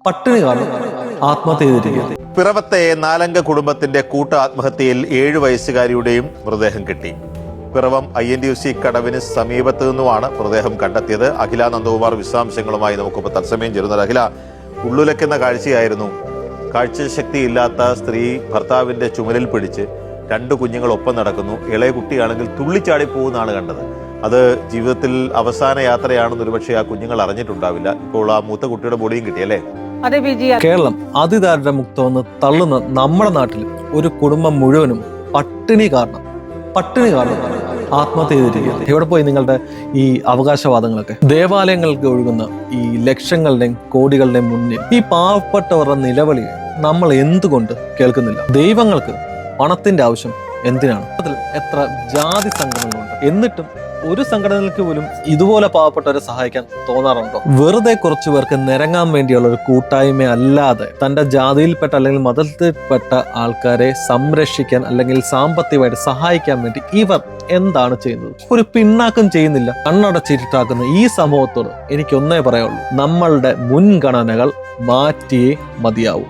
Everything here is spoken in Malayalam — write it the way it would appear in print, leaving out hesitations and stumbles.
പട്ടിണി കാരണം ആത്മഹത്യ ചെയ്തിരിക്കുക. പിറവത്തെ നാലംഗ കുടുംബത്തിന്റെ കൂട്ട ആത്മഹത്യയിൽ 7 വയസ്സുകാരിയുടെയും മൃതദേഹം കിട്ടി. പിറവം INTUC കടവിന് സമീപത്തു നിന്നുമാണ് മൃതദേഹം കണ്ടെത്തിയത്. അഖില നന്ദകുമാർ വിശദാംശങ്ങളുമായി നമുക്കിപ്പോൾ തത്സമയം ചേരുന്നത്. അഖില, ഉള്ളുലയ്ക്കുന്ന കാഴ്ചയായിരുന്നു. കാഴ്ചശക്തിയില്ലാത്ത സ്ത്രീ ഭർത്താവിന്റെ ചുമലിൽ പിടിച്ച് 2 കുഞ്ഞുങ്ങൾ ഒപ്പം നടക്കുന്നു. ഇളയ കുട്ടിയാണെങ്കിൽ തുള്ളിച്ചാടി പോകുന്നതാണ് കണ്ടത്. അത് ജീവിതത്തിൽ അവസാന യാത്രയാണെന്ന് ഒരുപക്ഷെ ആ കുഞ്ഞുങ്ങൾ അറിഞ്ഞിട്ടുണ്ടാവില്ല. ഇപ്പോൾ ആ മൂത്ത കുട്ടിയുടെ ബോഡിയും കിട്ടിയല്ലേ? കേരളം അതിദാരിദ്ര്യ മുക്തമെന്ന് തള്ളുന്ന നമ്മുടെ നാട്ടിൽ ഒരു കുടുംബം മുഴുവനും പട്ടിണി കാരണം ആത്മഹത്യ ചെയ്തിരിക്കുക. എവിടെ പോയി നിങ്ങളുടെ ഈ അവകാശവാദങ്ങളൊക്കെ? ദേവാലയങ്ങൾക്ക് ഒഴുകുന്ന ഈ ലക്ഷങ്ങളുടെയും കോടികളുടെയും മുന്നിൽ ഈ പാവപ്പെട്ടവരുടെ നിലവിളി നമ്മൾ എന്തുകൊണ്ട് കേൾക്കുന്നില്ല? ദൈവങ്ങൾക്ക് പണത്തിന്റെ ആവശ്യം എന്തിനാണ്? അതിൽ എത്ര ജാതി സംഘടനകളുണ്ട്, എന്നിട്ടും ഒരു സംഘടനകൾക്ക് പോലും ഇതുപോലെ പാവപ്പെട്ടവരെ സഹായിക്കാൻ തോന്നാറുണ്ടോ? വെറുതെ കുറച്ചു പേർക്ക് നിരങ്ങാൻ വേണ്ടിയുള്ള ഒരു കൂട്ടായ്മ അല്ലാതെ തന്റെ ജാതിയിൽപ്പെട്ട അല്ലെങ്കിൽ മതത്തിൽപ്പെട്ട ആൾക്കാരെ സംരക്ഷിക്കാൻ അല്ലെങ്കിൽ സാമ്പത്തികമായിട്ട് സഹായിക്കാൻ വേണ്ടി ഇവർ എന്താണ് ചെയ്യുന്നത്? ഒരു പിണ്ണാക്കം ചെയ്യുന്നില്ല. കണ്ണടച്ചിട്ടാക്കുന്ന ഈ സമൂഹത്തോട് എനിക്കൊന്നേ പറയാനുള്ളൂ, നമ്മളുടെ മുൻഗണനകൾ മാറ്റിയേ മതിയാവൂ.